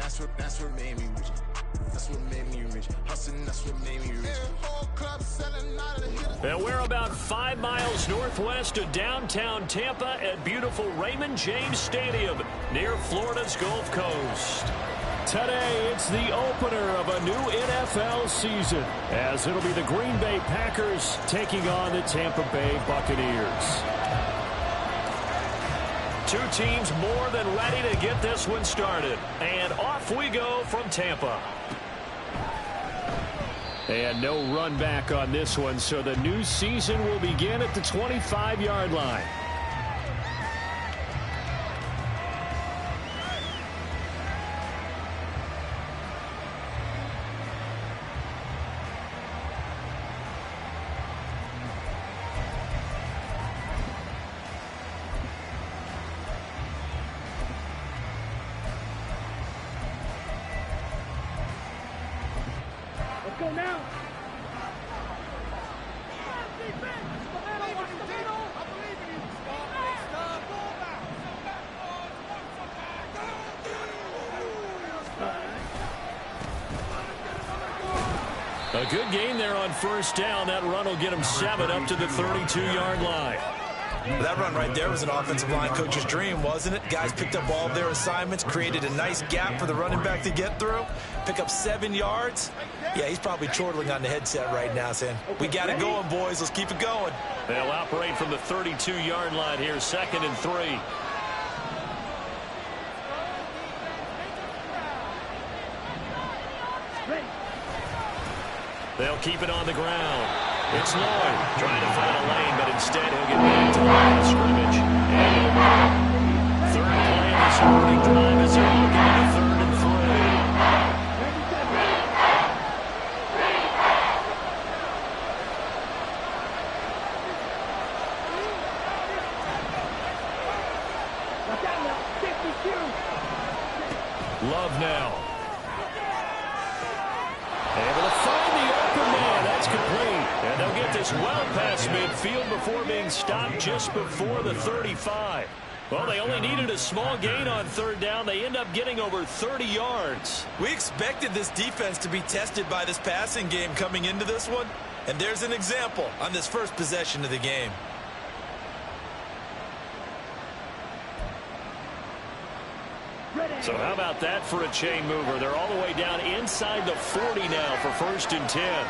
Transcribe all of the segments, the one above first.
That's what made me rich. That's what made me rich. Hustling, that's what made me rich. And we're about 5 miles northwest of downtown Tampa at beautiful Raymond James Stadium near Florida's Gulf Coast. Today, it's the opener of a new NFL season, as it'll be the Green Bay Packers taking on the Tampa Bay Buccaneers. Two teams more than ready to get this one started. And off we go from Tampa. And no run back on this one, so the new season will begin at the 25-yard line. Go now. A good gain there on first down. That run will get him 7 up to the 32-yard line. That run right there was an offensive line coach's dream, wasn't it? Guys picked up all of their assignments, created a nice gap for the running back to get through, pick up 7 yards. Yeah, he's probably chortling on the headset right now saying, we got it going, boys. Let's keep it going. They'll operate from the 32-yard line here, 2nd and 3. They'll keep it on the ground. It's Lloyd trying to find a lane, but instead he'll get back to the line of scrimmage. And third play of this morning drive as they're looking at a 3rd and 3. Love now. Able to find the open man. That's complete. And they'll get this well past midfield before being stopped just before the 35. Well, they only needed a small gain on 3rd down. They end up getting over 30 yards. We expected this defense to be tested by this passing game coming into this one. And there's an example on this first possession of the game. So how about that for a chain mover? They're all the way down inside the 40 now for 1st and 10.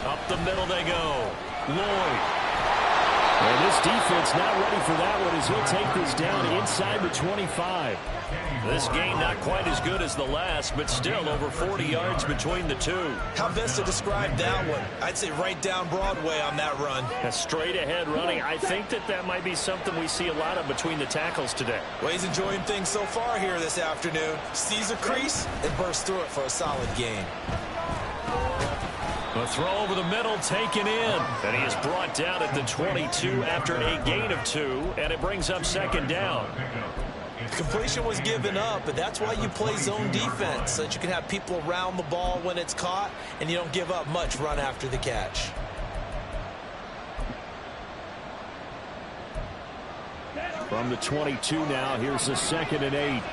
Up the middle they go. Lloyd. And this defense not ready for that one as he'll take this down inside the 25. This game not quite as good as the last, but still over 40 yards between the two. How best to describe that one? I'd say right down Broadway on that run. A straight ahead running. I think that might be something we see a lot of between the tackles today. Well, he's enjoying things so far here this afternoon. Sees a crease and bursts through it for a solid gain. A throw over the middle taken in. And he is brought down at the 22 after a gain of 2, and it brings up 2nd down. Completion was given up, but that's why you play zone defense, so that you can have people around the ball when it's caught, and you don't give up much run after the catch. From the 22 now, here's the 2nd and 8.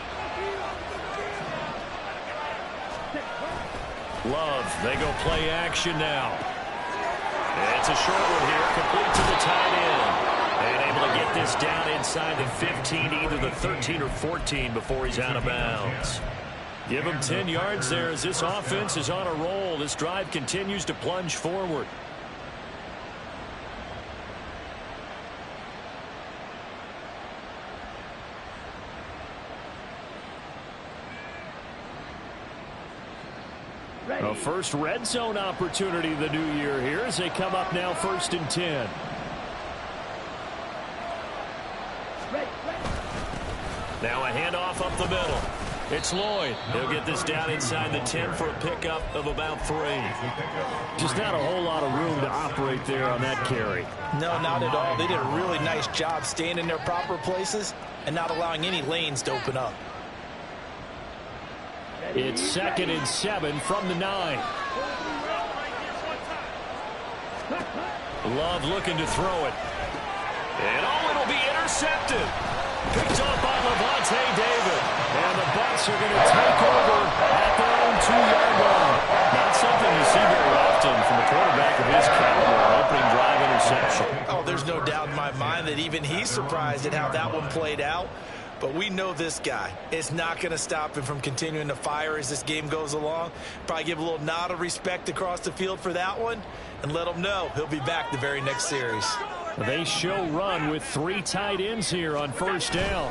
Love, they go play action now. It's a short one here, complete to the tight end. And able to get this down inside the 15, either the 13 or 14 before he's out of bounds. Give him 10 yards there as this offense is on a roll. This drive continues to plunge forward. A first red zone opportunity the new year here as they come up now 1st and 10. Now a handoff up the middle. It's Lloyd. He'll get this down inside the 10 for a pickup of about 3. Just not a whole lot of room to operate there on that carry. No, not at all. They did a really nice job staying in their proper places and not allowing any lanes to open up. It's 2nd and 7 from the 9. Love looking to throw it. And it'll be intercepted. Picked off by Levante David. And the Bucks are going to take over at their own 2-yard line. Not something you see very often from a quarterback of his caliber. An opening drive interception. Oh, there's no doubt in my mind that even he's surprised at how that one played out. But we know this guy. It's not going to stop him from continuing to fire as this game goes along. Probably give a little nod of respect across the field for that one and let him know he'll be back the very next series. They show run with 3 tight ends here on first down.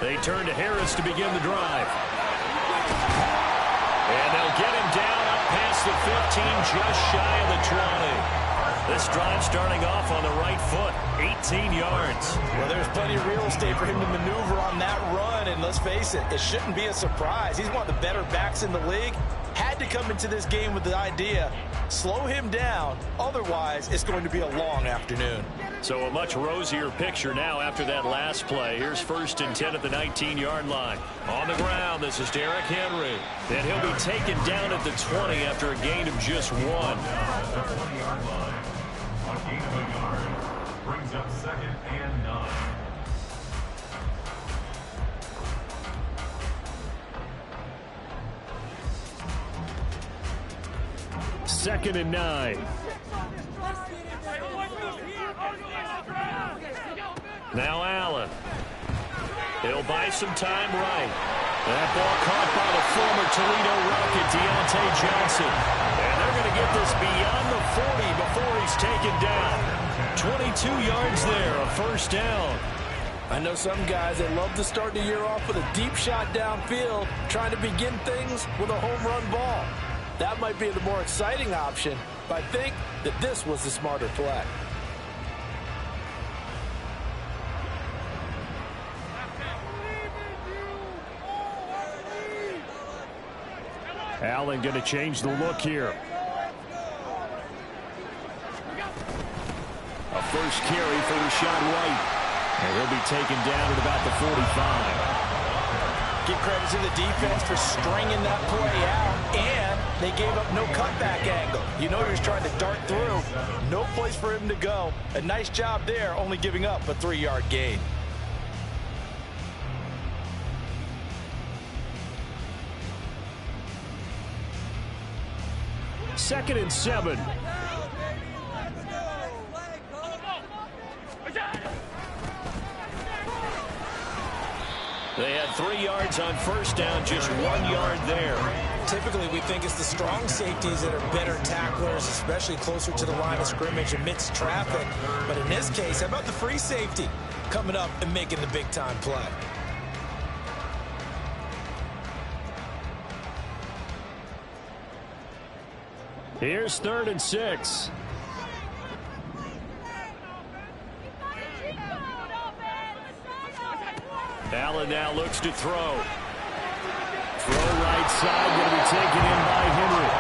They turn to Harris to begin the drive. And they'll get him down up past the 15, just shy of the 20. This drive starting off on the right foot, 18 yards. Well, there's plenty of real estate for him to maneuver on that run, and let's face it, it shouldn't be a surprise. He's one of the better backs in the league. Had to come into this game with the idea, slow him down, otherwise it's going to be a long afternoon. So a much rosier picture now after that last play. Here's 1st and 10 at the 19-yard line. On the ground, this is Derrick Henry. And he'll be taken down at the 20 after a gain of just 1. Brings up 2nd and 9. Second and 9. Now Allen. He'll buy some time right. That ball caught by the former Toledo Rocket, Deontay Johnson. And they're going to get this beyond the 40 before he's taken down. 22 yards there, a first down. I know some guys that love to start the year off with a deep shot downfield, trying to begin things with a home run ball. That might be the more exciting option, but I think that this was the smarter play. Allen going to change the look here. A first carry for Rashawn White. And he'll be taken down at about the 45. Give credit to the defense for stringing that play out, and they gave up no cutback angle. You know he was trying to dart through. No place for him to go. A nice job there, only giving up a 3-yard gain. Second and 7. They had 3 yards on first down, just 1 yard there. Typically, we think it's the strong safeties that are better tacklers, especially closer to the line of scrimmage amidst traffic. But in this case, how about the free safety coming up and making the big-time play? Here's 3rd and 6. Allen now looks to throw. Throw right side, going to be taken in by Henry.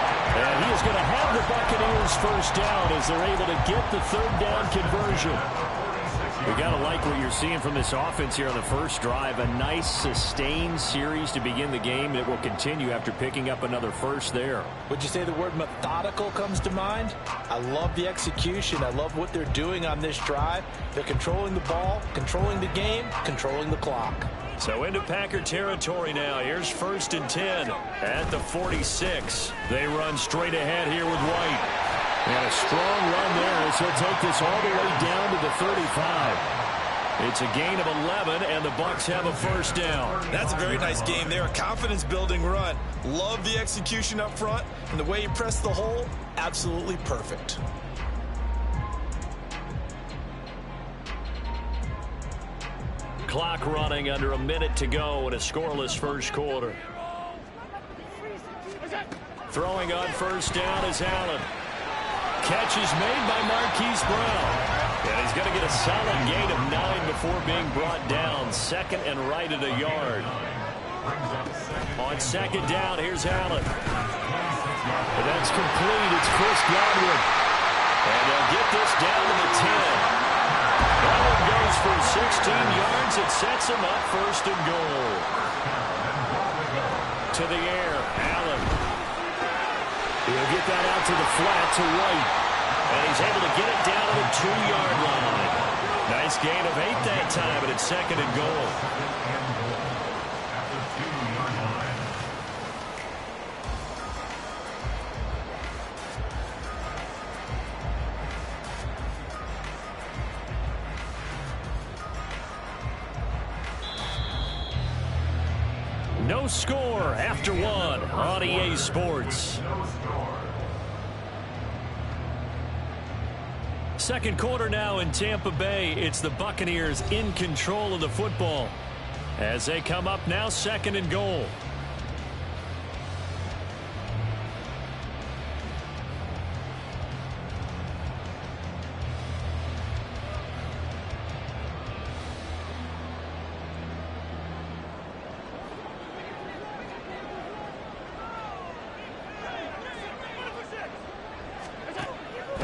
And he is going to have the Buccaneers first down as they're able to get the 3rd down conversion. We got to like what you're seeing from this offense here on the first drive. A nice sustained series to begin the game that will continue after picking up another first there. Would you say the word methodical comes to mind? I love the execution. I love what they're doing on this drive. They're controlling the ball, controlling the game, controlling the clock. So into Packer territory now. Here's 1st and 10 at the 46. They run straight ahead here with White. And a strong run there as he'll take this all the way down to the 35. It's a gain of 11, and the Bucks have a first down. That's a very nice game there. A confidence-building run. Love the execution up front, and the way he pressed the hole, absolutely perfect. Clock running under a minute to go in a scoreless first quarter. Throwing on first down is Allen. Catch is made by Marquise Brown. And he's going to get a solid gain of 9 before being brought down. 2nd and right at a yard. On 2nd down, here's Allen. And that's complete. It's Chris Godwin. And they'll get this down to the 10. Allen goes for 16 yards. It sets him up 1st and goal. To the air, Allen. He'll get that out to the flat to White. And he's able to get it down to the 2-yard line. Nice gain of 8 that time, but it's 2nd and goal. No score after 1 on EA Sports. Second quarter now in Tampa Bay. It's the Buccaneers in control of the football as they come up now 2nd and goal.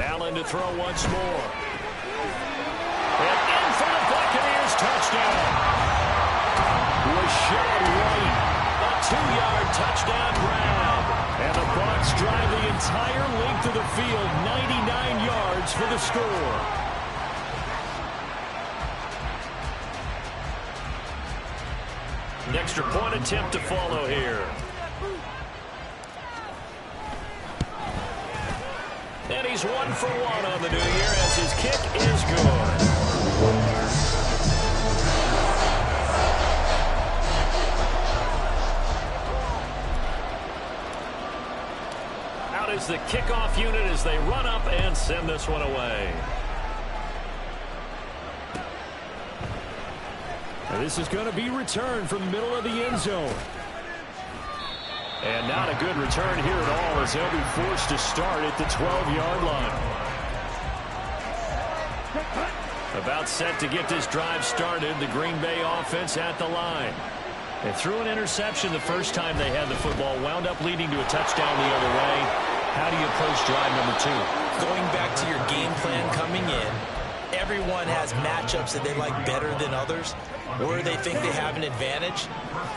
Allen to throw once more. And in for the Buccaneers touchdown. Rashad White, a 2-yard touchdown grab. And the Bucks drive the entire length of the field, 99 yards for the score. An extra point attempt to follow here. And he's 1 for 1 on the new year as his kick is good. Out is the kickoff unit as they run up and send this one away. And this is going to be returned from the middle of the end zone. And not a good return here at all as they'll be forced to start at the 12-yard line. About set to get this drive started, the Green Bay offense at the line. They threw an interception the first time they had the football, wound up leading to a touchdown the other way. How do you approach drive number 2? Going back to your game plan coming in, everyone has matchups that they like better than others. Where they think they have an advantage,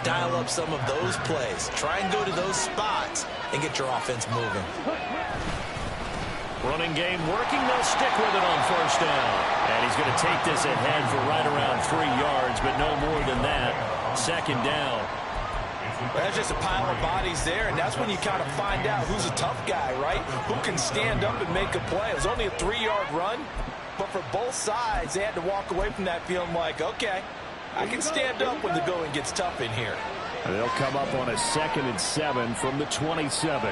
dial up some of those plays. Try and go to those spots and get your offense moving. Running game working. They'll stick with it on first down. And he's going to take this ahead for right around 3 yards, but no more than that. 2nd down. That's just a pile of bodies there, and that's when you kind of find out who's a tough guy, right? Who can stand up and make a play. It was only a 3-yard run, but for both sides, they had to walk away from that feeling like, okay, I can stand up when the going gets tough in here. They'll come up on a 2nd and 7 from the 27.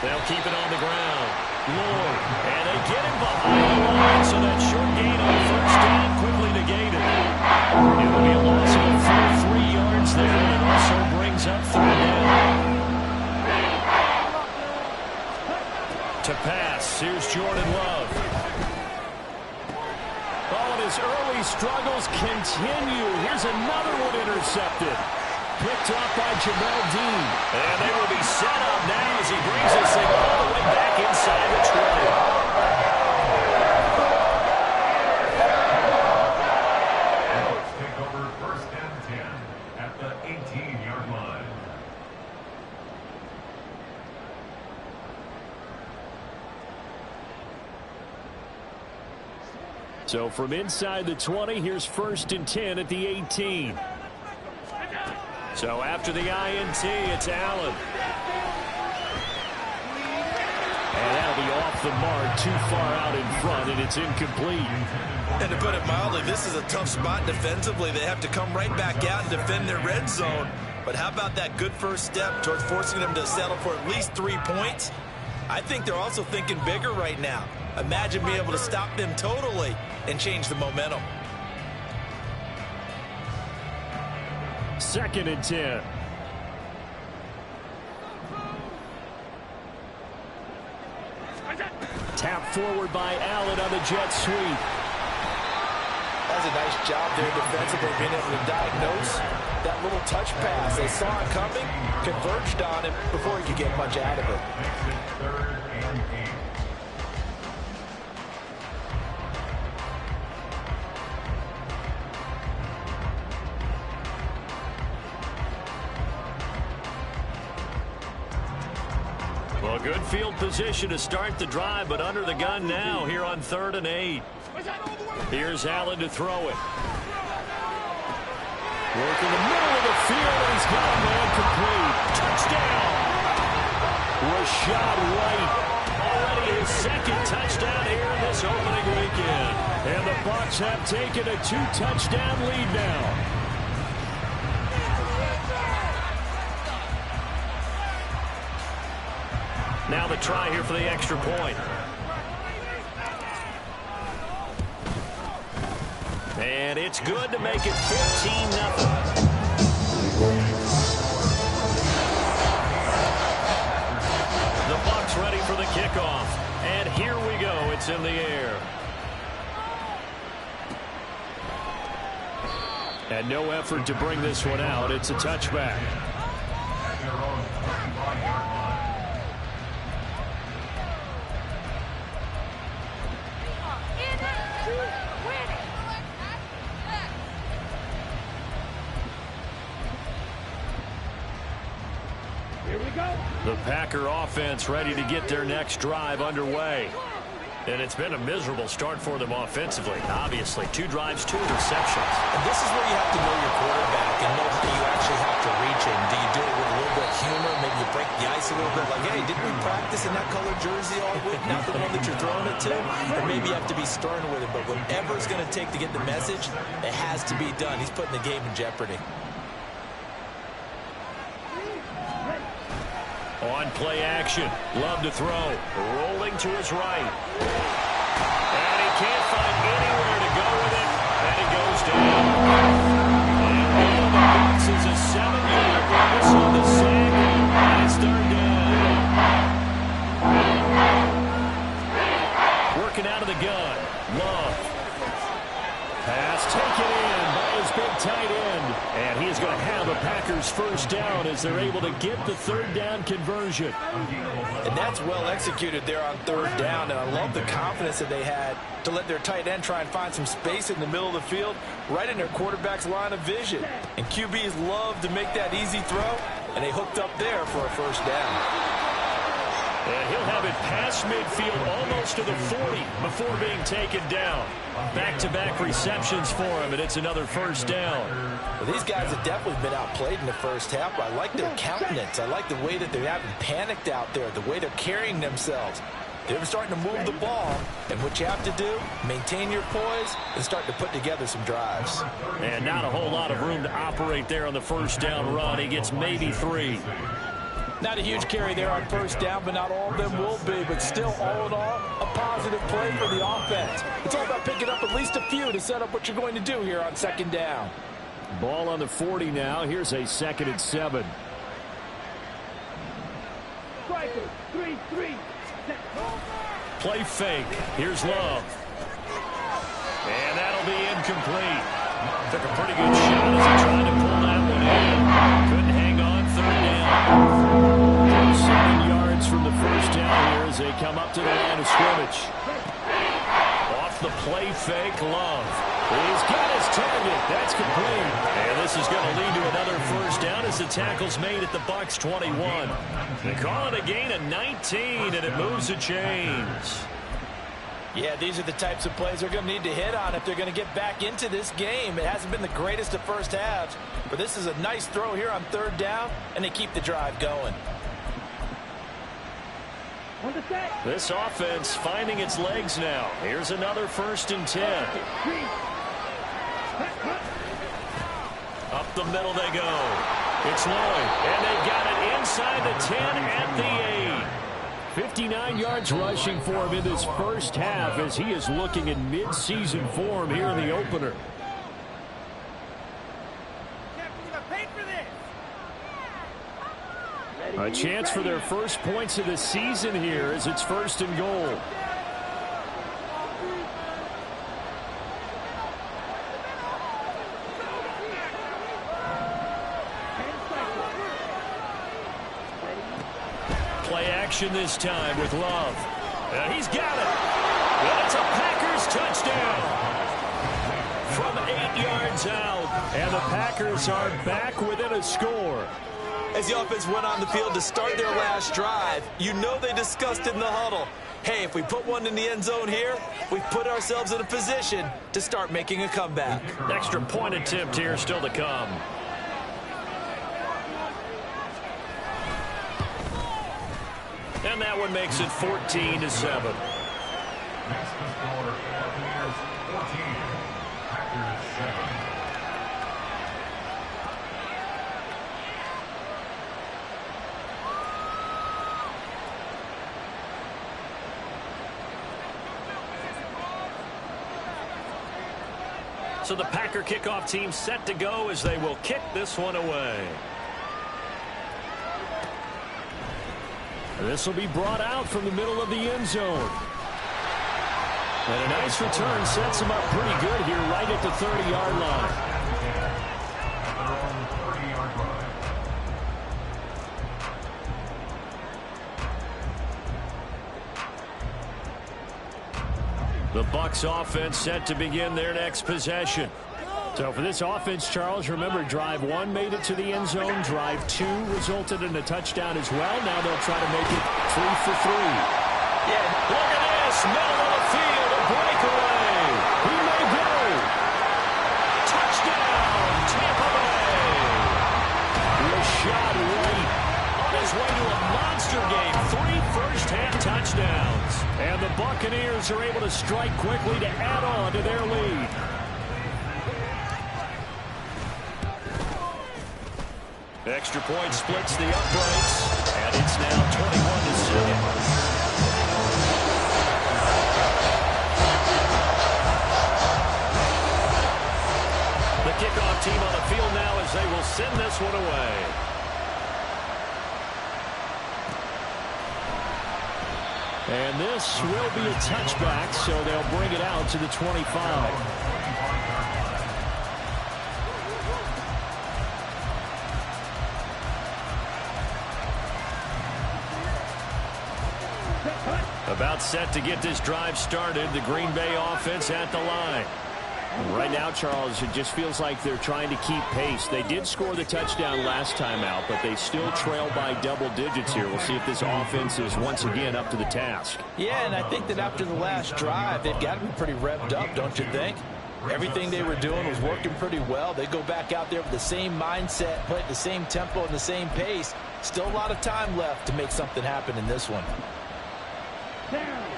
They'll keep it on the ground. Lloyd, and they get him behind the line, so that short gain on first down quickly negated. It will be a loss of a full 3 yards there, and it also brings up 3rd down. To pass, here's Jordan Love. Oh, and his early struggles continue. Here's another one intercepted. Picked off by Jamel Dean. And they will be set up now as he brings this thing all the way back inside the 20. Take over 1st and 10 at the 18-yard line. So from inside the 20, here's 1st and 10 at the 18. So after the INT, it's Allen. And that'll be off the mark, too far out in front, and it's incomplete. And to put it mildly, this is a tough spot defensively. They have to come right back out and defend their red zone. But how about that good first step towards forcing them to settle for at least 3 points? I think they're also thinking bigger right now. Imagine being able to stop them totally and change the momentum. 2nd and 10. Tap forward by Allen on the jet sweep. That's a nice job there defensively, being able to diagnose that little touch pass. They saw it coming, converged on him before he could get much out of it. Makes it 3rd and 8. Well, Good field position to start the drive, but under the gun now here on 3rd and 8. Here's Allen to throw it. Work in the middle of the field, and he's got a man complete. Touchdown! Rashad White, already his 2nd touchdown here in this opening weekend. And the Bucks have taken a 2-touchdown lead now. Now the try here for the extra point. And it's good to make it 15-0. The Bucks ready for the kickoff. And here we go. It's in the air. And no effort to bring this one out. It's a touchback. The Packer offense ready to get their next drive underway. And it's been a miserable start for them offensively. Obviously, 2 drives, 2 interceptions. And this is where you have to know your quarterback and know how you actually have to reach him. Do you do it with a little bit of humor? Maybe you break the ice a little bit like, hey, didn't we practice in that colored jersey all week? Not the one that you're throwing it to? Or maybe you have to be stern with it. But whatever it's going to take to get the message, it has to be done. He's putting the game in jeopardy. On play action, Love to throw, rolling to his right. And he can't find anywhere to go with it, and he goes down. And one of the Bucks is a 7-yard loss on the sack, and it's 3rd down. Working out of the gun, Love. Pass taken in by his big tight end. And he's going to have a Packers 1st down as they're able to get the 3rd down conversion. And that's well executed there on 3rd down. And I love the confidence that they had to let their tight end try and find some space in the middle of the field, right in their quarterback's line of vision. And QBs love to make that easy throw, and they hooked up there for a 1st down. And he'll have it past midfield almost to the 40 before being taken down. Back-to-back receptions for him, and it's another 1st down. Well, these guys have definitely been outplayed in the 1st half. I like their countenance. I like the way that they haven't panicked out there, the way they're carrying themselves. They're starting to move the ball, and what you have to do, maintain your poise and start to put together some drives. And not a whole lot of room to operate there on the 1st down run. He gets maybe 3. Not a huge carry there on 1st down, but not all of them will be. But still, all in all, a positive play for the offense. It's all about picking up at least a few to set up what you're going to do here on 2nd down. Ball on the 40 now. Here's a 2nd and 7. Play fake. Here's Love. And that'll be incomplete. Took a pretty good shot as he tried to pull that one in. Couldn't hang on. 3rd down. 7 yards from the 1st down here as they come up to the line of scrimmage. Off the play fake, Love. He's got his target. That's complete. And this is going to lead to another 1st down as the tackle's made at the Bucks 21. They call it a gain of 19, and it moves the chains. Yeah, these are the types of plays they're going to need to hit on if they're going to get back into this game. It hasn't been the greatest of 1st halves, but this is a nice throw here on 3rd down, and they keep the drive going. This offense finding its legs now. Here's another 1st and 10. Up the middle they go. It's Lloyd, and they've got it inside the 10 at the 8. 59 yards rushing for him in this 1st half as he is looking in mid-season form here in the opener. A chance for their first points of the season here as it's 1st and goal. Play action this time with Love. And he's got it. And it's a Packers touchdown. From 8 yards out. And the Packers are back within a score. As the offense went on the field to start their last drive, you know they discussed in the huddle, hey, if we put one in the end zone here, we've put ourselves in a position to start making a comeback. Extra point attempt here still to come. And that one makes it 14-7. Next to score, Buccaneers 14, Packers 7. So the Packer kickoff team set to go as they will kick this one away. This will be brought out from the middle of the end zone. And a nice return sets him up pretty good here right at the 30-yard line. The Bucks offense set to begin their next possession. So for this offense, Charles, remember, drive 1 made it to the end zone. Drive 2 resulted in a touchdown as well. Now they'll try to make it 3 for 3. Yeah, look at this. Middle of the field, a breakaway. He may go. Touchdown, Tampa Bay. Rashad White on his way to a monster game. 3 first-half touchdowns. And the Buccaneers are able to strike quickly to add on to their lead. Extra point splits the uprights, and it's now 21-7. The kickoff team on the field now as they will send this one away. And this will be a touchback, so they'll bring it out to the 25. About set to get this drive started. The Green Bay offense at the line. Right now, Charles, it just feels like they're trying to keep pace. They did score the touchdown last time out, but they still trail by double digits here. We'll see if this offense is once again up to the task. Yeah, and I think that after the last drive, they've got to be pretty revved up, don't you think? Everything they were doing was working pretty well. They go back out there with the same mindset, play at the same tempo and the same pace. Still a lot of time left to make something happen in this one.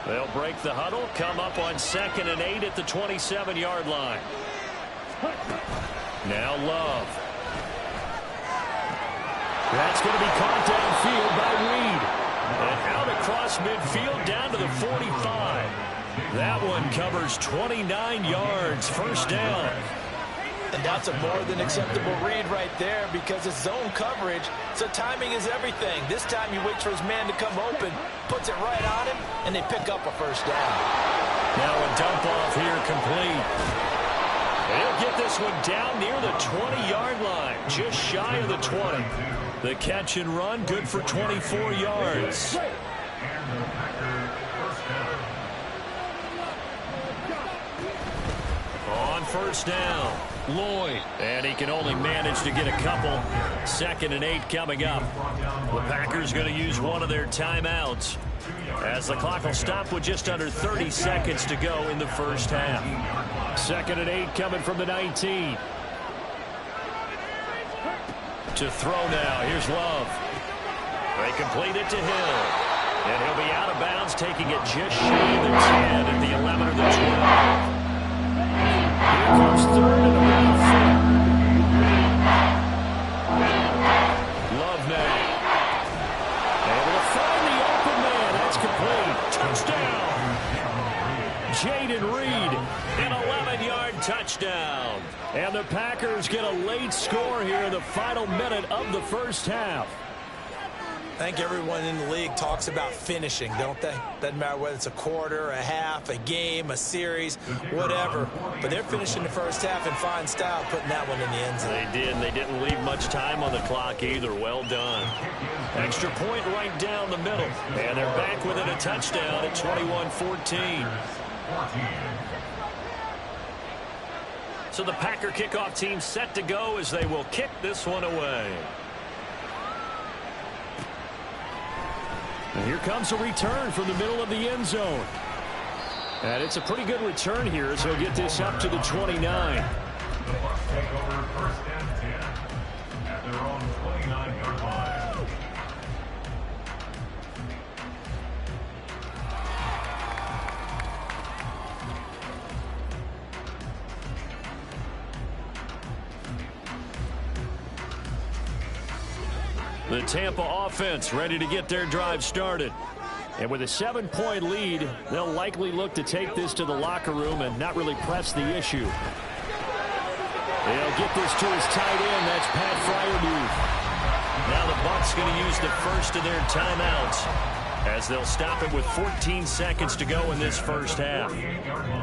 They'll break the huddle, come up on 2nd and 8 at the 27-yard line. Now Love. That's going to be caught downfield by Reed. And out across midfield down to the 45. That one covers 29 yards, first down. And that's a more than acceptable read right there because it's zone coverage, so timing is everything. This time he waits for his man to come open, puts it right on him, and they pick up a first down. Now a dump off here complete. He'll get this one down near the 20-yard line, just shy of the 20. The catch and run, good for 24 yards. On first down, Lloyd. And he can only manage to get a couple. 2nd and 8 coming up. The Packers going to use one of their timeouts as the clock will stop with just under 30 seconds to go in the first half. 2nd and 8 coming from the 19. To throw now. Here's Love. They complete it to Hill. And he'll be out of bounds, taking it just shy of the 10 at the 11 or the 12. Here comes 3rd and about 4. Love now. Able to find the open man. That's complete. Touchdown. Jaden Reed, an 11-yard touchdown. And the Packers get a late score here in the final minute of the first half. I think everyone in the league talks about finishing, don't they? Doesn't matter whether it's a quarter, a half, a game, a series, whatever. But they're finishing the first half in fine style, putting that one in the end zone. They did, and they didn't leave much time on the clock either. Well done. Extra point right down the middle. And they're back within a touchdown at 21-14. So the Packer kickoff team set to go as they will kick this one away. And here comes a return from the middle of the end zone. And it's a pretty good return here as he'll get this up to the 29. The Bucks take over first and 10 at their own 29-yard line. The Tampa offense ready to get their drive started. And with a 7-point lead, they'll likely look to take this to the locker room and not really press the issue. They'll get this to his tight end. That's Pat Freiermuth. Now the Bucks going to use the first of their timeouts as they'll stop it with 14 seconds to go in this first half.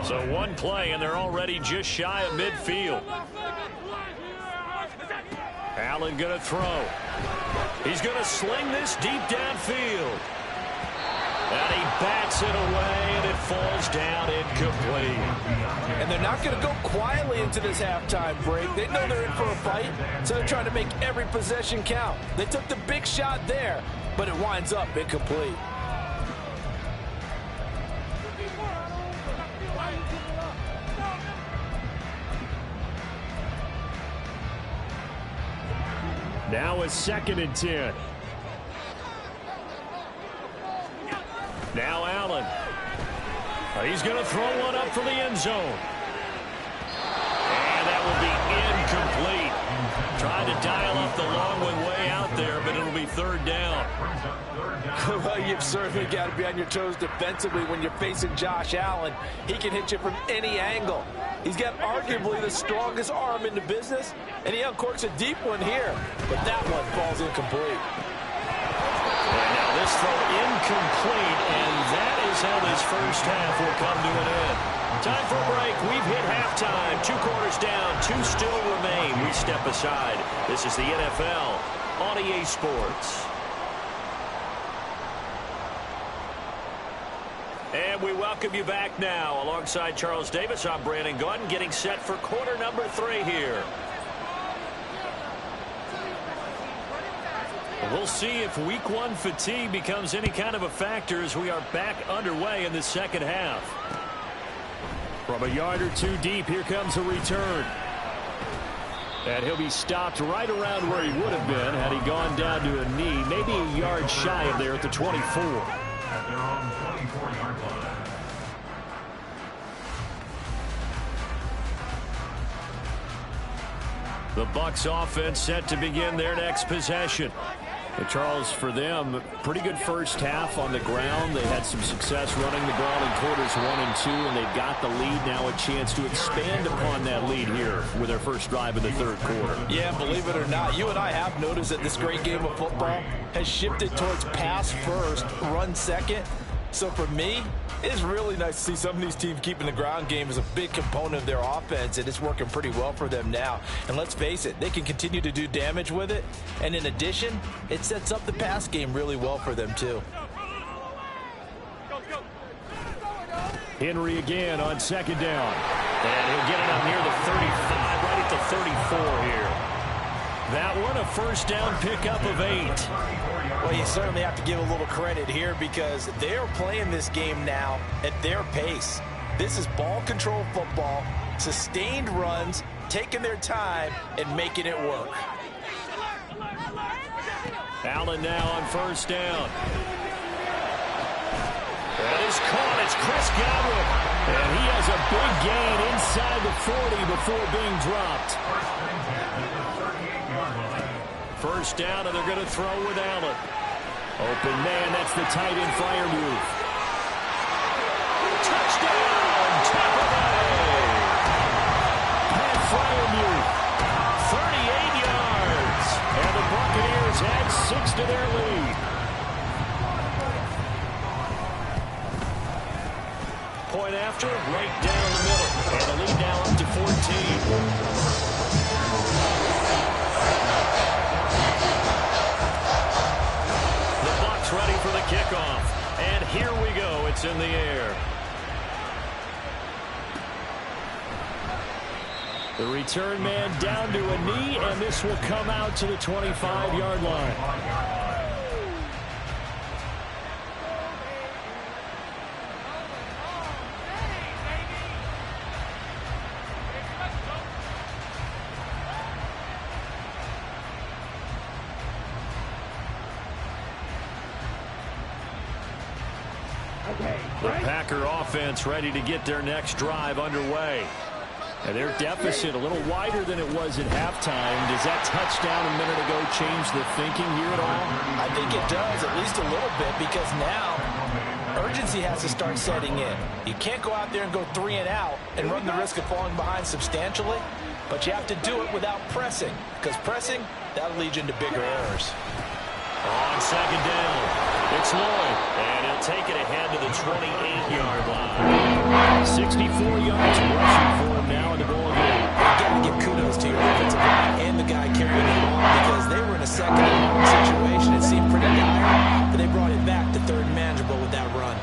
So one play, and they're already just shy of midfield. Allen going to throw. He's going to sling this deep downfield. And he bats it away, and it falls down incomplete. And they're not going to go quietly into this halftime break. They know they're in for a fight, so they're trying to make every possession count. They took the big shot there, but it winds up incomplete. Now it's 2nd and 10. Now Allen. He's going to throw one up for the end zone. And that will be incomplete. Trying to dial up the long one way out there, but it'll be 3rd down. Well, you've certainly got to be on your toes defensively when you're facing Josh Allen. He can hit you from any angle. He's got arguably the strongest arm in the business, and he uncorks a deep one here, but that one falls incomplete. And now this throw incomplete, and that is how this first half will come to an end. Time for a break. We've hit halftime. 2 quarters down, 2 still remain. We step aside. This is the NFL on EA Sports. And we welcome you back now. Alongside Charles Davis, I'm Brandon Gunn, getting set for quarter number 3 here. We'll see if week 1 fatigue becomes any kind of a factor as we are back underway in the second half. From a yard or 2 deep, here comes a return. And he'll be stopped right around where he would have been had he gone down to a knee, maybe a yard shy of there at the 24. At their own 24-yard line. The Bucks offense set to begin their next possession. But Charles, for them, pretty good first half on the ground. They had some success running the ball in quarters 1 and 2, and they've got the lead now, a chance to expand upon that lead here with their first drive in the 3rd quarter. Yeah, believe it or not, you and I have noticed that this great game of football has shifted towards pass first, run second. So for me, it's really nice to see some of these teams keeping the ground game as a big component of their offense, and it's working pretty well for them now. And let's face it, they can continue to do damage with it. And in addition, it sets up the pass game really well for them too. Henry again on 2nd down. And he'll get it up near the 35, right at the 34 here. That one, a first down pickup of 8. Well, you certainly have to give a little credit here because they're playing this game now at their pace. This is ball control football, sustained runs, taking their time, and making it work. Allen now on 1st down. That is caught. It's Chris Godwin. And he has a big gain inside the 40 before being dropped. First down, and they're going to throw with Allen. Open man, that's the tight end Freiermuth. Touchdown, Tampa Bay! Pat Freiermuth, 38 yards. And the Buccaneers add 6 to their lead. Point after, right down the middle. And the lead now up to 14. Ready for the kickoff. And here we go. It's in the air. The return man down to a knee, and this will come out to the 25-yard line. The Packer offense ready to get their next drive underway. And their deficit a little wider than it was at halftime. Does that touchdown a minute ago change the thinking here at all? I think it does, at least a little bit, because now urgency has to start setting in. You can't go out there and go 3 and out and run the risk of falling behind substantially, but you have to do it without pressing, because pressing, that'll lead you into bigger errors. On second down, it's Lloyd, and he'll take it ahead to the 28-yard line. 64 yards rushing for him now in the ball game. You got to give kudos to your offensive line and the guy carrying the ball, because they were in a second and long situation. It seemed pretty dire, but they brought it back to third and manageable with that run.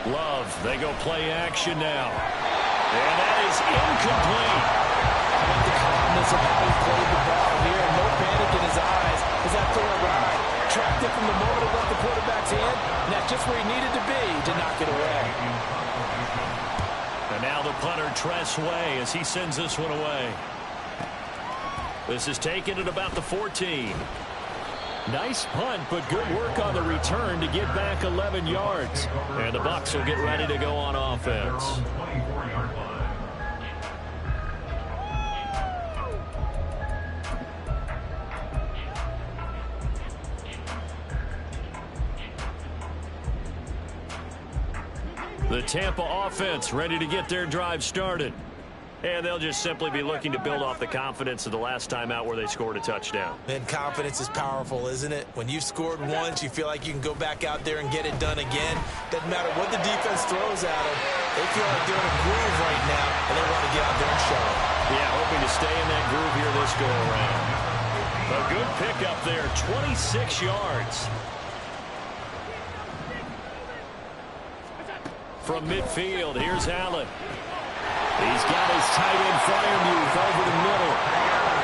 Love, they go play action now. And that is incomplete. I like the calmness of how he played the ball here. No panic in his eyes as that throw right. Tracked it from the moment it left the quarterback's hand, and that's just where he needed to be to knock it away. And now the punter, Tress Way, as he sends this one away. This is taken at about the 14. Nice punt, but good work on the return to get back 11 yards. And the Bucks will get ready to go on offense. The Tampa offense ready to get their drive started. And they'll just simply be looking to build off the confidence of the last time out where they scored a touchdown. And confidence is powerful, isn't it? When you've scored once, you feel like you can go back out there and get it done again. Doesn't matter what the defense throws at them. They feel like they're in a groove right now, and they want to get out there and show it. Yeah, hoping to stay in that groove here this go-around. A good pickup there, 26 yards. From midfield, here's Allen. He's got his tight end Fryermuth over the middle.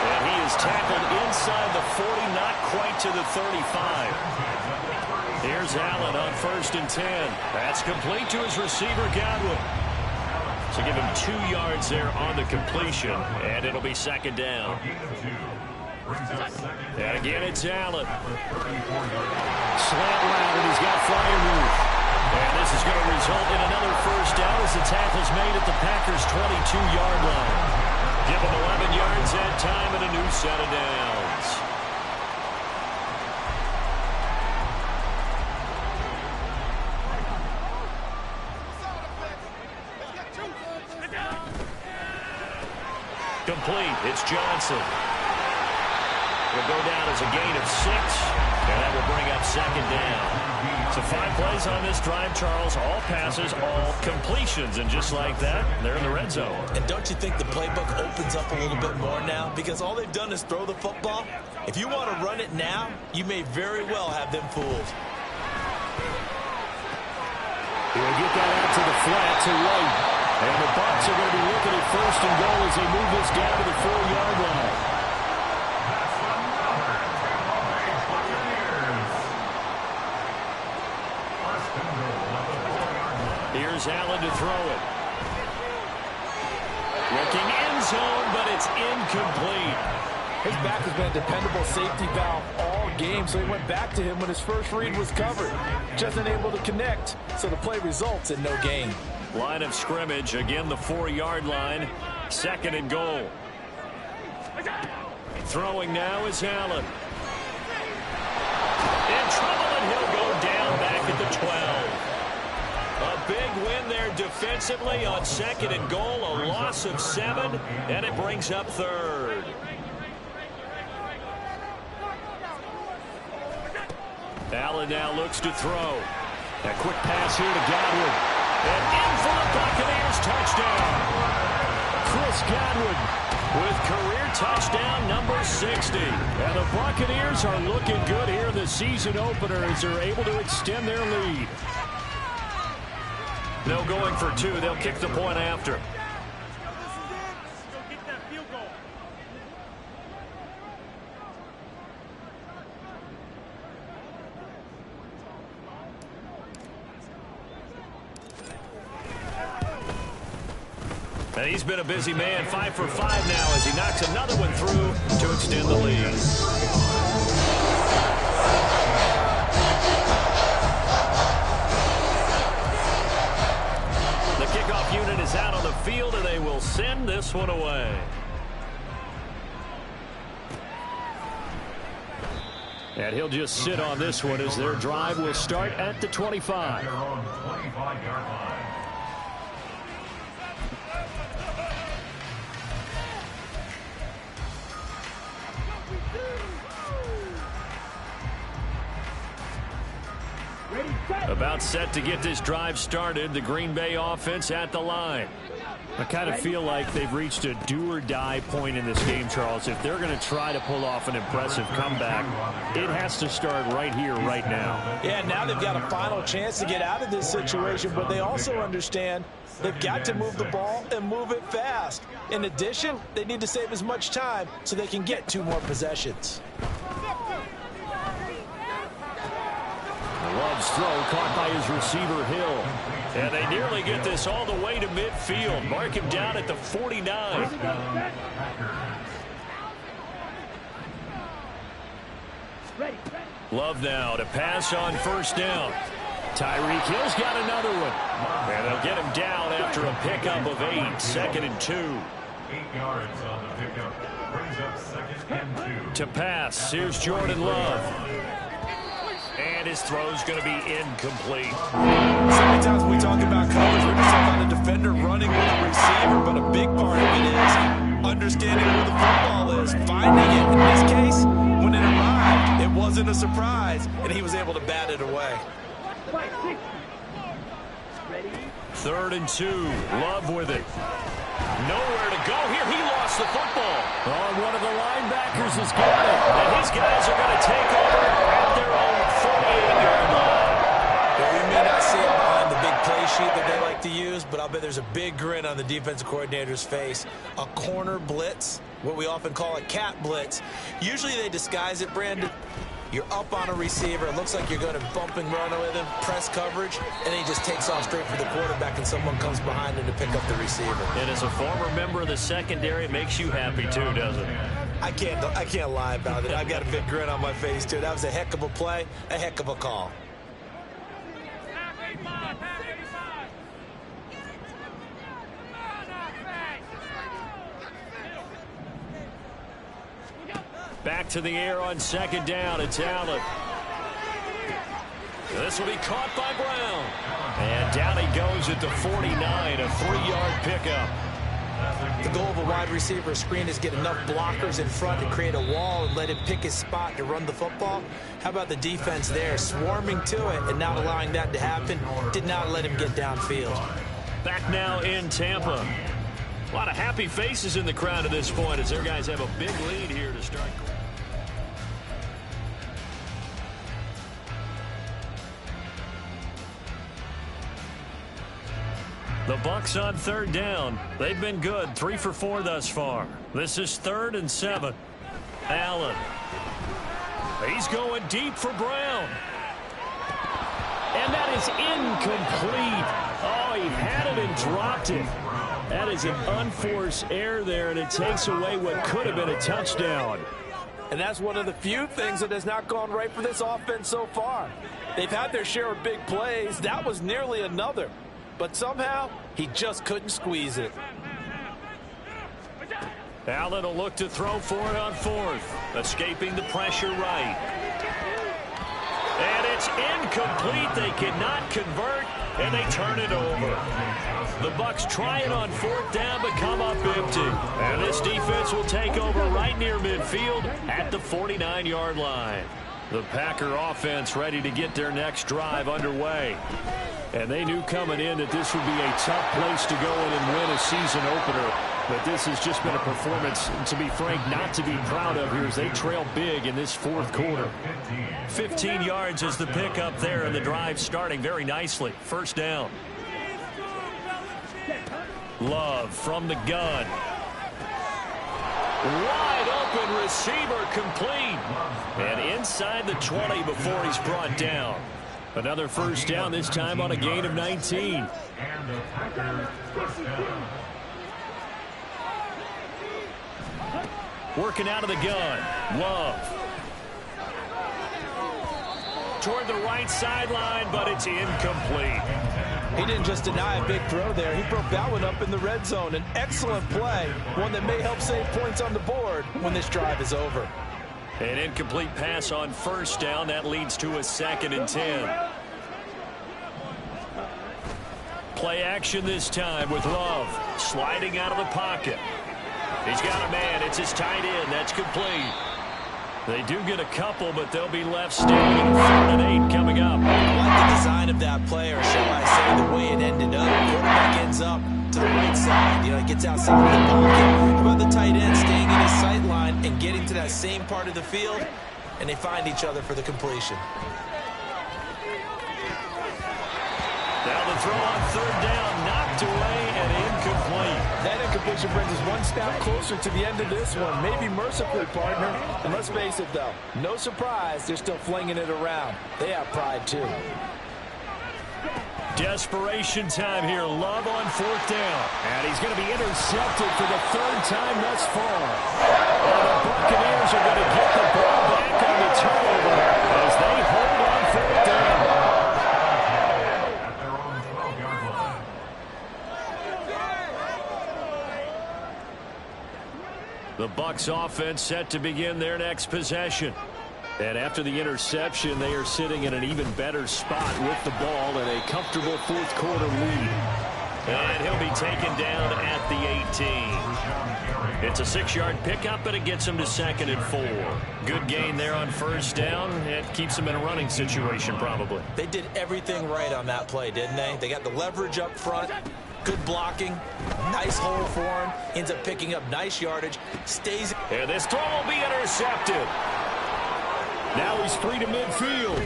And he is tackled inside the 40, not quite to the 35. Here's Allen on 1st and 10. That's complete to his receiver, Godwin. So give him 2 yards there on the completion, and it'll be second down. And again, it's Allen. Slant route, and he's got Fryermuth. And this is going to result in another first down as the tackle's made at the Packers' 22-yard line. Give them 11 yards that time and a new set of downs. Complete. It's Johnson. Will go down as a gain of 6, and that will bring up second down. So 5 plays on this drive, Charles. All passes, all completions. And just like that, they're in the red zone. And don't you think the playbook opens up a little bit more now? Because all they've done is throw the football. If you want to run it now, you may very well have them fooled. He'll get that out to the flat to right. And the Bucks are going to be looking at 1st and goal as they move this down to the 4-yard line. Here's Allen to throw it. Looking end zone, but it's incomplete. His back has been a dependable safety valve all game, so he went back to him when his first read was covered. Just unable to connect, so the play results in no gain. Line of scrimmage, again the 4-yard line. 2nd and goal. Throwing now is Allen. In trouble, and he'll go down back at the 12. A big win there defensively on 2nd and goal, a loss of 7, and it brings up 3rd. Allen now looks to throw. A quick pass here to Godwin. And in for the Buccaneers touchdown. Chris Godwin with career touchdown number 60. And the Buccaneers are looking good here in the season opener as they're able to extend their lead. No going for 2. They'll kick the point after. And he's been a busy man, 5 for 5 now as he knocks another one through to extend the lead. this one away. And he'll just sit on this one as their drive will start at the 25. They're on 25-yard line. About set to get this drive started. The Green Bay offense at the line. I kind of feel like they've reached a do-or-die point in this game, Charles. If they're going to try to pull off an impressive comeback, it has to start right here, right now. Yeah, now they've got a final chance to get out of this situation, but they also understand they've got to move the ball and move it fast. In addition, they need to save as much time so they can get 2 more possessions. Love's throw caught by his receiver, Hill. And they nearly get this all the way to midfield. Mark him down at the 49. Love now to pass on first down. Tyreek Hill's got another one. And they'll get him down after a pickup of 8. 2nd and 2. 8 yards on the pickup. Brings up 2nd and 2. To pass, here's Jordan Love. And his throw's going to be incomplete. So many times when we talk about coverage, we're just talking about the defender running with the receiver, but a big part of it is understanding where the football is, finding it. In this case, when it arrived, it wasn't a surprise, and he was able to bat it away. 3rd and 2. Love with it. Nowhere to go here. He lost the football. Oh, one of the linebackers has got it. And these guys are going to take over at their own 48-yard line. Well, we may not see it behind the big play sheet that they like to use, but I'll bet there's a big grin on the defensive coordinator's face. A corner blitz, what we often call a cat blitz. Usually they disguise it, Brandon. You're up on a receiver. It looks like you're going to bump and run with him, press coverage, and then he just takes off straight for the quarterback, and someone comes behind him to pick up the receiver. And as a former member of the secondary, it makes you happy too, doesn't it? I can't lie about it. I've got a big grin on my face, too. That was a heck of a play, a heck of a call. Back to the air on 2nd down. It's Allen. This will be caught by Brown. And down he goes at the 49, a 3-yard pickup. The goal of a wide receiver screen is get enough blockers in front to create a wall and let him pick his spot to run the football. How about the defense there, swarming to it and not allowing that to happen? Did not let him get downfield. Back now in Tampa. A lot of happy faces in the crowd at this point as their guys have a big lead here to start. The Bucks on 3rd down. They've been good. 3 for 4 thus far. This is 3rd and 7. Allen. He's going deep for Brown. And that is incomplete. Oh, he had it and dropped it. That is an unforced error there, and it takes away what could have been a touchdown. And that's one of the few things that has not gone right for this offense so far. They've had their share of big plays. That was nearly another. But somehow, he just couldn't squeeze it. Allen will look to throw for it on 4th. Escaping the pressure right. And it's incomplete. They cannot convert, and they turn it over. The Bucks try it on 4th down, but come up empty. And this defense will take over right near midfield at the 49-yard line. The Packer offense ready to get their next drive underway. And they knew coming in that this would be a tough place to go in and win a season opener. But this has just been a performance, to be frank, not to be proud of here as they trail big in this 4th quarter. 15 yards is the pickup there, and the drive starting very nicely. 1st down. Love from the gun. Wide open receiver complete. And inside the 20 before he's brought down. Another 1st down, this time on a gain of 19. And the Packers first down. Working out of the gun. Love. Toward the right sideline, but it's incomplete. He didn't just deny a big throw there. He broke that one up in the red zone. An excellent play, one that may help save points on the board when this drive is over. An incomplete pass on first down. That leads to a 2nd and 10. Play action this time with Love. Sliding out of the pocket. He's got a man. It's his tight end. That's complete. They do get a couple, but they'll be left standing. 3rd and 8 coming up. I like the design of that play, or shall I say the way it ended up. Quarterback ends up to the right side. He gets outside of the pocket. How about the tight end staying in his sight line and getting to that same part of the field, and they find each other for the completion. Now the throw on 3rd down, knocked away and incomplete. That incompletion brings us one step closer to the end of this one. Maybe mercifully, partner. And let's face it, though, no surprise, they're still flinging it around. They have pride, too. Desperation time here. Love on 4th down. And he's going to be intercepted for the 3rd time thus far. And the Buccaneers are going to get the ball back on the turnover as they hold on 4th down. The Bucks offense set to begin their next possession. And after the interception, they are sitting in an even better spot with the ball and a comfortable 4th quarter lead. And he'll be taken down at the 18. It's a 6-yard pickup, and it gets him to 2nd and 4. Good gain there on 1st down. It keeps him in a running situation, probably. They did everything right on that play, didn't they? They got the leverage up front. Good blocking, nice hole for him, ends up picking up nice yardage, stays. And this throw will be intercepted. Now he's free to midfield.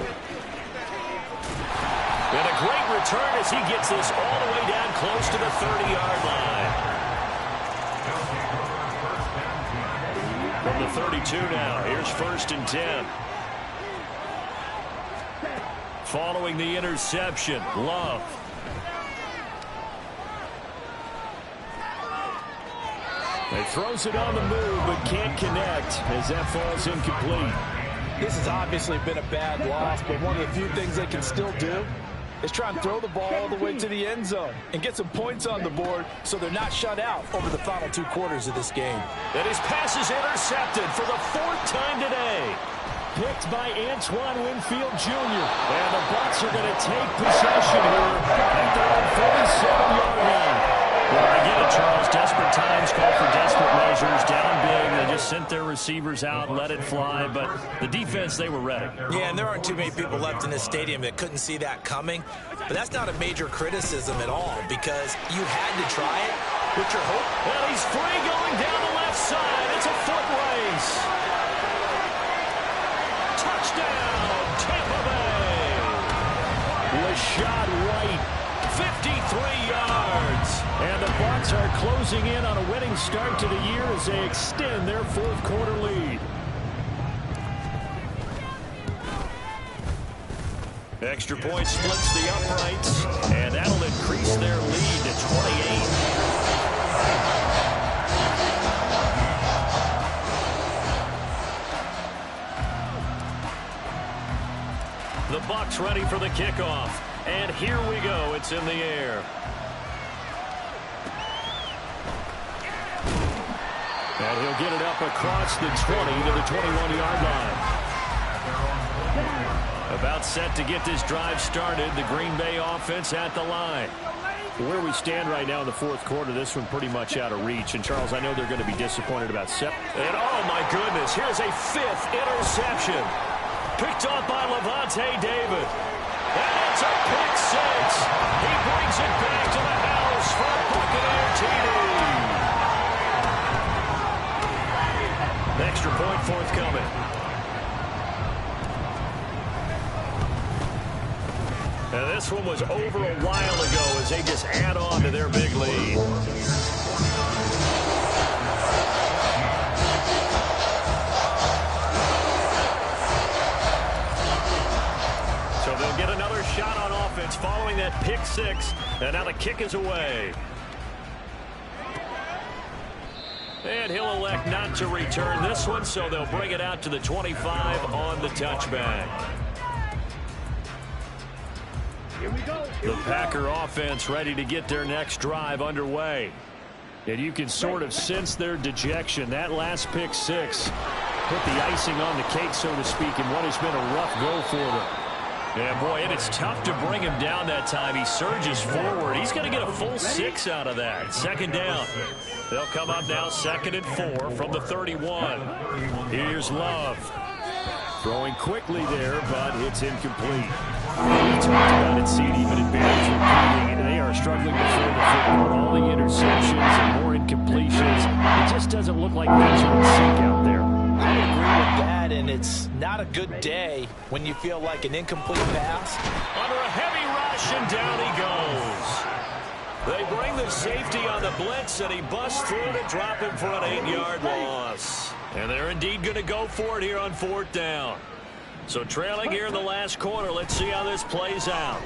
And a great return as he gets this all the way down close to the 30-yard line. From the 32 now, here's 1st and 10. Following the interception, Love. He throws it on the move, but can't connect as that falls incomplete. This has obviously been a bad loss, but one of the few things they can still do is try and throw the ball all the way to the end zone and get some points on the board so they're not shut out over the final 2 quarters of this game. And his pass is intercepted for the 4th time today. Picked by Antoine Winfield Jr. And the Bucks are going to take possession here at their own 47-yard line. Well, I get it, Charles. Desperate times call for desperate measures. Down big, they just sent their receivers out, let it fly. But the defense, they were ready. Yeah, and there aren't too many people left in this stadium that couldn't see that coming. But that's not a major criticism at all because you had to try it. What's your hope? Well, he's free going down the left side. It's a foot race. Touchdown, Tampa Bay. Rashad White, 53 yards. And the Bucks are closing in on a winning start to the year as they extend their 4th quarter lead. Extra point splits the uprights, and that'll increase their lead to 28. The Bucks ready for the kickoff. And here we go. It's in the air. And he'll get it up across the 20 to the 21-yard line. About set to get this drive started. The Green Bay offense at the line. Where we stand right now in the 4th quarter, this one pretty much out of reach. And, Charles, I know they're going to be disappointed about Sep. And, oh, my goodness, here's a 5th interception. Picked off by Levante David. And it's a pick 6. He brings it back to the house for a Buccaneer TD. Extra point forthcoming. Now this one was over a while ago as they just add on to their big lead. So they'll get another shot on offense following that pick 6. And now the kick is away. And he'll elect not to return this one, so they'll bring it out to the 25 on the touchback. The Packer offense ready to get their next drive underway. And you can sort of sense their dejection. That last pick six put the icing on the cake, so to speak, in what has been a rough go for them. Yeah, boy, and it's tough to bring him down that time. He surges forward. He's going to get a full 6 out of that. Second down. They'll come up now 2nd and 4 from the 31. Here's Love. Throwing quickly there, but it's incomplete. We talked about it, seeing even advantage repeating. They are struggling to throw the football. All the interceptions and more incompletions. It just doesn't look like things are in sync out there. I agree with that, and it's not a good day when you feel like an incomplete pass. Under a heavy rush, and down he goes. They bring the safety on the blitz, and he busts through to drop him for an 8-yard loss. And they're indeed going to go for it here on 4th down. So trailing here in the last quarter, let's see how this plays out.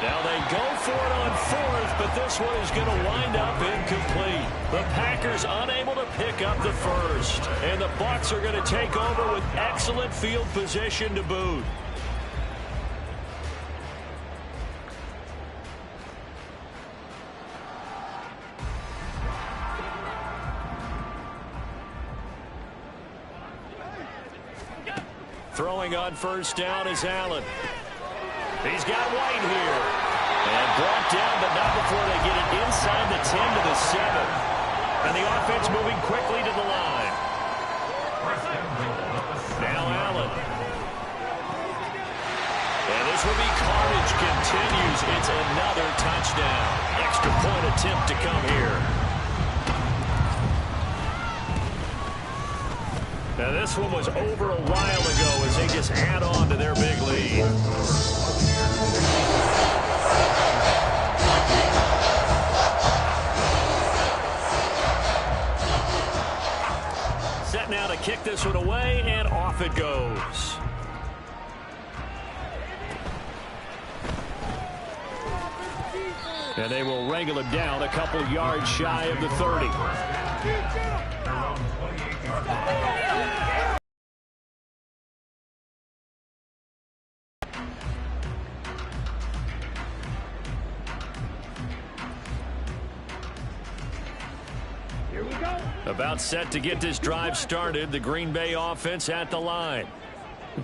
Now they go for it on 4th, but this one is going to wind up incomplete. The Packers unable to pick up the first. And the Bucks are going to take over with excellent field position to boot. Throwing on 1st down is Allen. He's got White here. And brought down, but not before they get it inside the 10 to the 7. And the offense moving quickly to the line. Now Allen. And this will be carnage continues. It's another touchdown. Extra point attempt to come here. Now this one was over a while ago as they just add on to their big lead. Set now to kick this one away, and off it goes. And they will wrangle him down a couple yards shy of the 30. About set to get this drive started. The Green Bay offense at the line.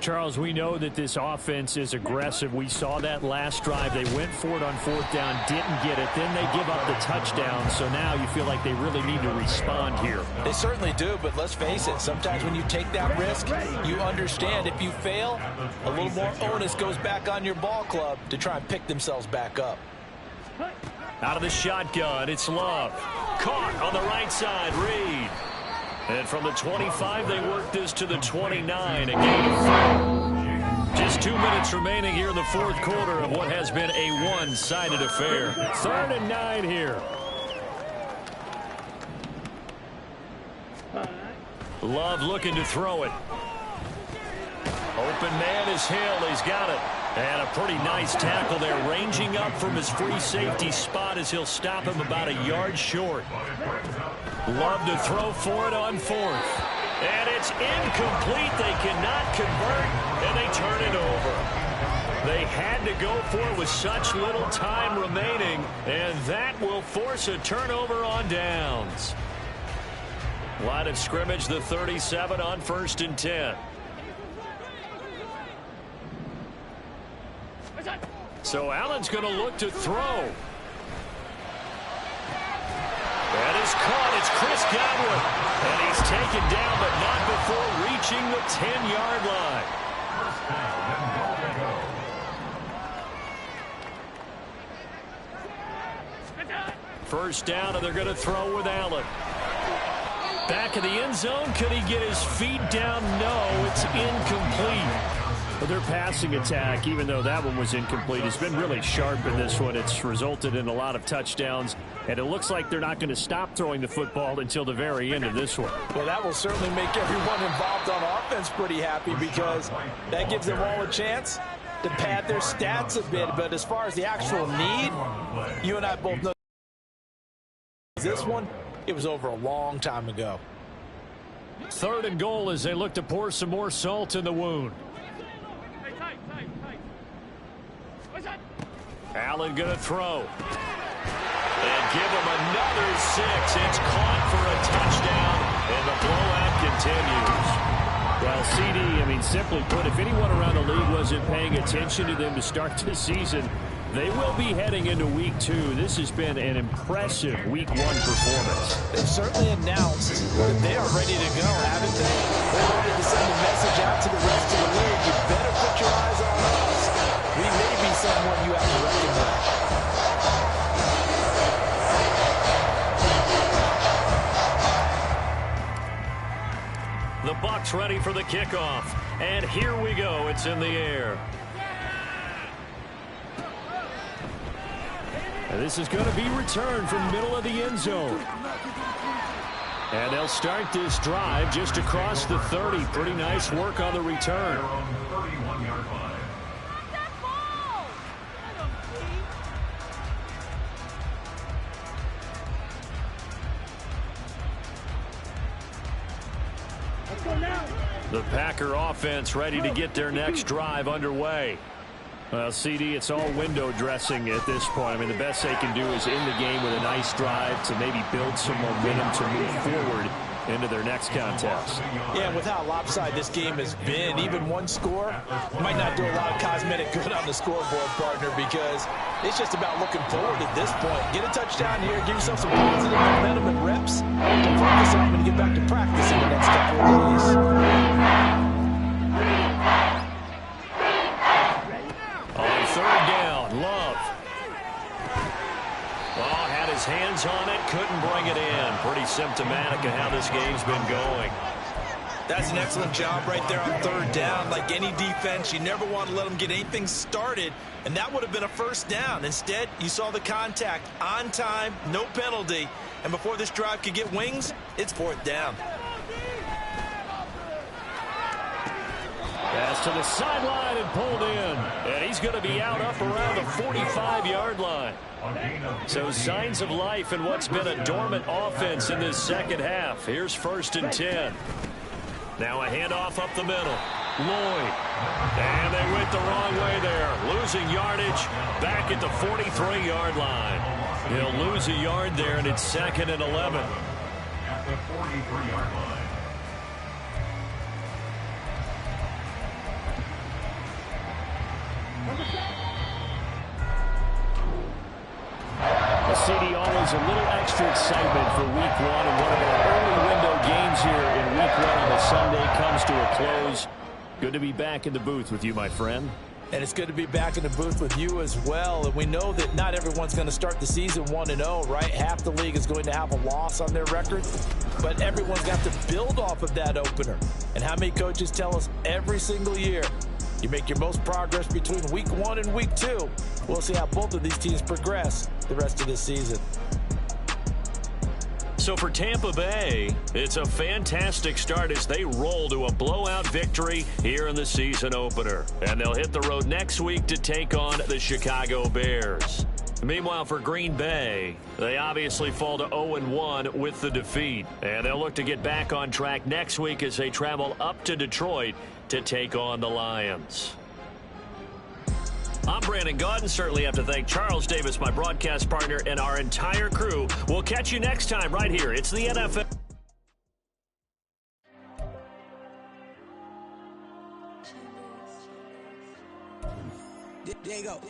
Charles, we know that this offense is aggressive. We saw that last drive. They went for it on 4th down, didn't get it. Then they give up the touchdown. So now you feel like they really need to respond here. They certainly do, but let's face it. Sometimes when you take that risk, you understand if you fail, a little more onus goes back on your ball club to try and pick themselves back up. Out of the shotgun, it's Love. Caught on the right side, Reed. And from the 25, they work this to the 29. A gain of 4. Just 2 minutes remaining here in the 4th quarter of what has been a one-sided affair. 3rd and 9 here. Love looking to throw it. Open man is Hill. He's got it. And a pretty nice tackle there, ranging up from his free safety spot as he'll stop him about a yard short. Love to throw for it on 4th. And it's incomplete. They cannot convert, and they turn it over. They had to go for it with such little time remaining, and that will force a turnover on downs. Line of scrimmage, the 37 on 1st and 10. So Allen's going to look to throw. That is caught. It's Chris Godwin. And he's taken down, but not before reaching the 10-yard line. 1st down, and they're going to throw with Allen. Back in the end zone. Could he get his feet down? No, it's incomplete. But their passing attack, even though that one was incomplete, has been really sharp in this one. It's resulted in a lot of touchdowns, and it looks like they're not going to stop throwing the football until the very end of this one. Well, that will certainly make everyone involved on offense pretty happy because that gives them all a chance to pad their stats a bit. But as far as the actual need, you and I both know this one, it was over a long time ago. 3rd and goal as they look to pour some more salt in the wound. Allen going to throw. And give him another 6. It's caught for a touchdown, and the blowout continues. Well, CD, I mean, simply put, if anyone around the league wasn't paying attention to them to start this season, they will be heading into Week 2. This has been an impressive Week 1 performance. They've certainly announced that they are ready to go, haven't they? They're ready to send a message out to the rest of the league. You better put your eyes on us. We may be someone you have to recognize. The Bucks ready for the kickoff. And here we go. It's in the air. And this is going to be returned from the middle of the end zone. And they'll start this drive just across the 30. Pretty nice work on the return. The Packer offense ready to get their next drive underway. Well, CD, it's all window dressing at this point. I mean, the best they can do is end the game with a nice drive to maybe build some momentum to move forward into their next contest. Yeah, with how lopsided this game has been, even one score might not do a lot of cosmetic good on the scoreboard, partner, because it's just about looking forward at this point. Get a touchdown here, give yourself some positive momentum and reps, and focus on them and get back to practice in the next couple of days. On third down, Love. Oh, had his hands on it, couldn't bring it in. Pretty symptomatic of how this game's been going. That's an excellent job right there on third down. Like any defense, you never want to let them get anything started, and that would have been a first down. Instead, you saw the contact on time, no penalty, and before this drive could get wings, it's fourth down. Pass to the sideline and pulled in. And he's going to be out up around the 45-yard line. So signs of life in what's been a dormant offense in this second half. Here's 1st and 10. Now a handoff up the middle. Lloyd. And they went the wrong way there. Losing yardage back at the 43-yard line. He'll lose a yard there, and it's 2nd and 11. At the 43-yard line. The CD always a little extra excitement for Week 1, and one of our early window games here in Week 1 on a Sunday comes to a close. Good to be back in the booth with you, my friend. And it's good to be back in the booth with you as well. And we know that not everyone's going to start the season 1-0, right? Half the league is going to have a loss on their record. But everyone's got to build off of that opener. And how many coaches tell us every single year, you make your most progress between Week 1 and Week 2. We'll see how both of these teams progress the rest of this season. So for Tampa Bay, it's a fantastic start as they roll to a blowout victory here in the season opener. And they'll hit the road next week to take on the Chicago Bears. Meanwhile, for Green Bay, they obviously fall to 0-1 with the defeat. And they'll look to get back on track next week as they travel up to Detroit to take on the Lions. I'm Brandon Gaudin. Certainly have to thank Charles Davis, my broadcast partner, and our entire crew. We'll catch you next time right here. It's the NFL. There you go.